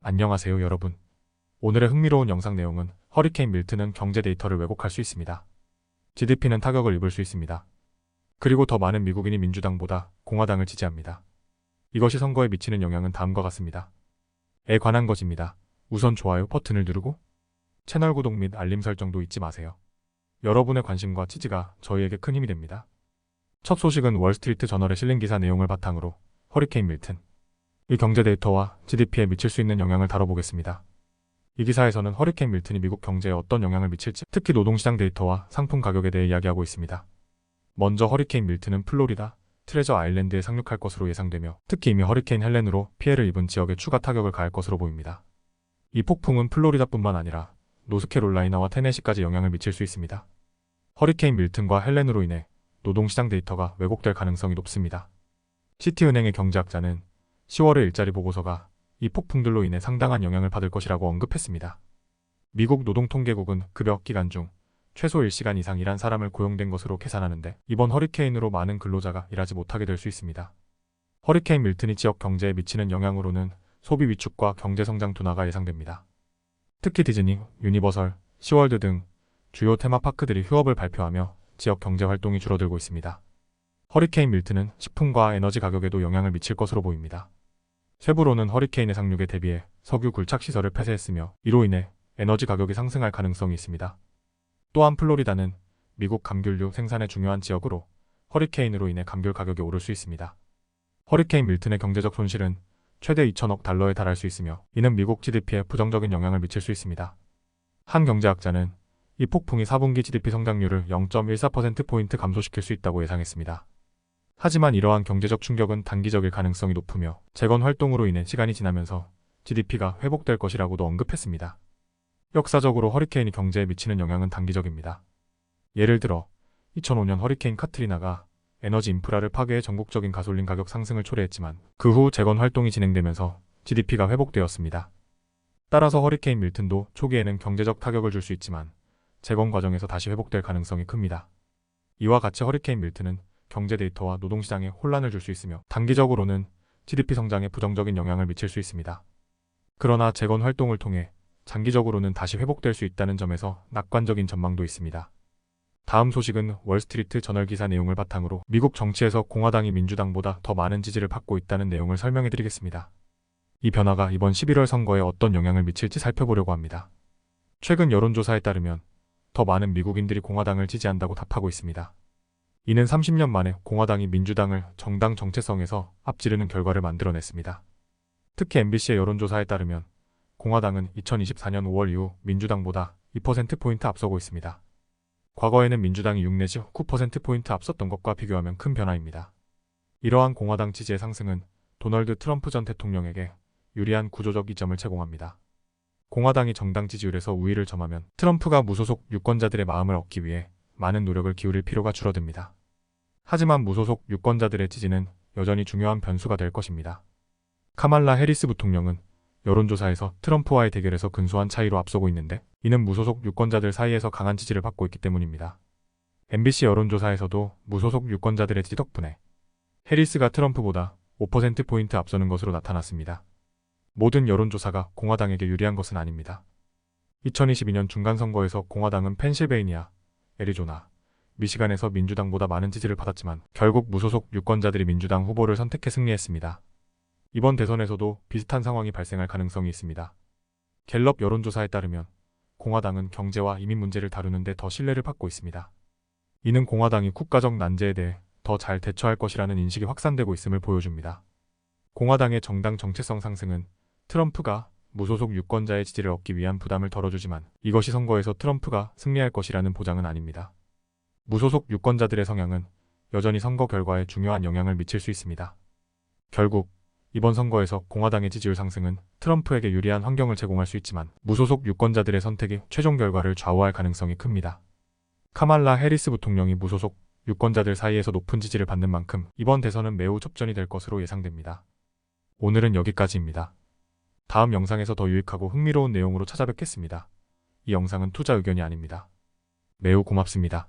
안녕하세요 여러분. 오늘의 흥미로운 영상 내용은 허리케인 밀튼은 경제 데이터를 왜곡할 수 있습니다. GDP는 타격을 입을 수 있습니다. 그리고 더 많은 미국인이 민주당보다 공화당을 지지합니다. 이것이 선거에 미치는 영향은 다음과 같습니다. 에 관한 것입니다. 우선 좋아요 버튼을 누르고 채널 구독 및 알림 설정도 잊지 마세요. 여러분의 관심과 지지가 저희에게 큰 힘이 됩니다. 첫 소식은 월스트리트 저널에 실린 기사 내용을 바탕으로 허리케인 밀튼 이 경제 데이터와 GDP에 미칠 수 있는 영향을 다뤄보겠습니다. 이 기사에서는 허리케인 밀튼이 미국 경제에 어떤 영향을 미칠지, 특히 노동시장 데이터와 상품 가격에 대해 이야기하고 있습니다. 먼저 허리케인 밀튼은 플로리다, 트레저 아일랜드에 상륙할 것으로 예상되며, 특히 이미 허리케인 헬렌으로 피해를 입은 지역에 추가 타격을 가할 것으로 보입니다. 이 폭풍은 플로리다뿐만 아니라 노스캐롤라이나와 테네시까지 영향을 미칠 수 있습니다. 허리케인 밀튼과 헬렌으로 인해 노동시장 데이터가 왜곡될 가능성이 높습니다. 시티은행의 경제학자는 10월의 일자리 보고서가 이 폭풍들로 인해 상당한 영향을 받을 것이라고 언급했습니다. 미국 노동통계국은 급여 기간 중 최소 1시간 이상 일한 사람을 고용된 것으로 계산하는데, 이번 허리케인으로 많은 근로자가 일하지 못하게 될 수 있습니다. 허리케인 밀튼이 지역 경제에 미치는 영향으로는 소비 위축과 경제 성장 둔화가 예상됩니다. 특히 디즈니, 유니버설, 시월드 등 주요 테마파크들이 휴업을 발표하며 지역 경제 활동이 줄어들고 있습니다. 허리케인 밀튼은 식품과 에너지 가격에도 영향을 미칠 것으로 보입니다. 세부로는 허리케인의 상륙에 대비해 석유 굴착 시설을 폐쇄했으며, 이로 인해 에너지 가격이 상승할 가능성이 있습니다. 또한 플로리다는 미국 감귤류 생산의 중요한 지역으로 허리케인으로 인해 감귤 가격이 오를 수 있습니다. 허리케인 밀튼의 경제적 손실은 최대 2천억 달러에 달할 수 있으며, 이는 미국 GDP에 부정적인 영향을 미칠 수 있습니다. 한 경제학자는 이 폭풍이 4분기 GDP 성장률을 0.14%포인트 감소시킬 수 있다고 예상했습니다. 하지만 이러한 경제적 충격은 단기적일 가능성이 높으며, 재건 활동으로 인해 시간이 지나면서 GDP가 회복될 것이라고도 언급했습니다. 역사적으로 허리케인이 경제에 미치는 영향은 단기적입니다. 예를 들어 2005년 허리케인 카트리나가 에너지 인프라를 파괴해 전국적인 가솔린 가격 상승을 초래했지만, 그 후 재건 활동이 진행되면서 GDP가 회복되었습니다. 따라서 허리케인 밀튼도 초기에는 경제적 타격을 줄 수 있지만 재건 과정에서 다시 회복될 가능성이 큽니다. 이와 같이 허리케인 밀튼은 경제 데이터와 노동시장에 혼란을 줄 수 있으며, 단기적으로는 GDP 성장에 부정적인 영향을 미칠 수 있습니다. 그러나 재건 활동을 통해 장기적으로는 다시 회복될 수 있다는 점에서 낙관적인 전망도 있습니다. 다음 소식은 월스트리트 저널 기사 내용을 바탕으로 미국 정치에서 공화당이 민주당보다 더 많은 지지를 받고 있다는 내용을 설명해 드리겠습니다. 이 변화가 이번 11월 선거에 어떤 영향을 미칠지 살펴보려고 합니다. 최근 여론조사에 따르면 더 많은 미국인들이 공화당을 지지한다고 답하고 있습니다. 이는 30년 만에 공화당이 민주당을 정당 정체성에서 앞지르는 결과를 만들어냈습니다. 특히 MBC의 여론조사에 따르면 공화당은 2024년 5월 이후 민주당보다 2%포인트 앞서고 있습니다. 과거에는 민주당이 6 내지 9%포인트 앞섰던 것과 비교하면 큰 변화입니다. 이러한 공화당 지지의 상승은 도널드 트럼프 전 대통령에게 유리한 구조적 이점을 제공합니다. 공화당이 정당 지지율에서 우위를 점하면 트럼프가 무소속 유권자들의 마음을 얻기 위해 많은 노력을 기울일 필요가 줄어듭니다. 하지만 무소속 유권자들의 지지는 여전히 중요한 변수가 될 것입니다. 카말라 해리스 부통령은 여론조사에서 트럼프와의 대결에서 근소한 차이로 앞서고 있는데, 이는 무소속 유권자들 사이에서 강한 지지를 받고 있기 때문입니다. MBC 여론조사에서도 무소속 유권자들의 지지 덕분에 해리스가 트럼프보다 5%포인트 앞서는 것으로 나타났습니다. 모든 여론조사가 공화당에게 유리한 것은 아닙니다. 2022년 중간선거에서 공화당은 펜실베이니아, 애리조나, 미시간에서 민주당보다 많은 지지를 받았지만 결국 무소속 유권자들이 민주당 후보를 선택해 승리했습니다. 이번 대선에서도 비슷한 상황이 발생할 가능성이 있습니다. 갤럽 여론조사에 따르면 공화당은 경제와 이민 문제를 다루는 데 더 신뢰를 받고 있습니다. 이는 공화당이 국가적 난제에 대해 더 잘 대처할 것이라는 인식이 확산되고 있음을 보여줍니다. 공화당의 정당 정체성 상승은 트럼프가 무소속 유권자의 지지를 얻기 위한 부담을 덜어주지만, 이것이 선거에서 트럼프가 승리할 것이라는 보장은 아닙니다. 무소속 유권자들의 성향은 여전히 선거 결과에 중요한 영향을 미칠 수 있습니다. 결국 이번 선거에서 공화당의 지지율 상승은 트럼프에게 유리한 환경을 제공할 수 있지만, 무소속 유권자들의 선택이 최종 결과를 좌우할 가능성이 큽니다. 카말라 해리스 부통령이 무소속 유권자들 사이에서 높은 지지를 받는 만큼 이번 대선은 매우 접전이 될 것으로 예상됩니다. 오늘은 여기까지입니다. 다음 영상에서 더 유익하고 흥미로운 내용으로 찾아뵙겠습니다. 이 영상은 투자 의견이 아닙니다. 매우 고맙습니다.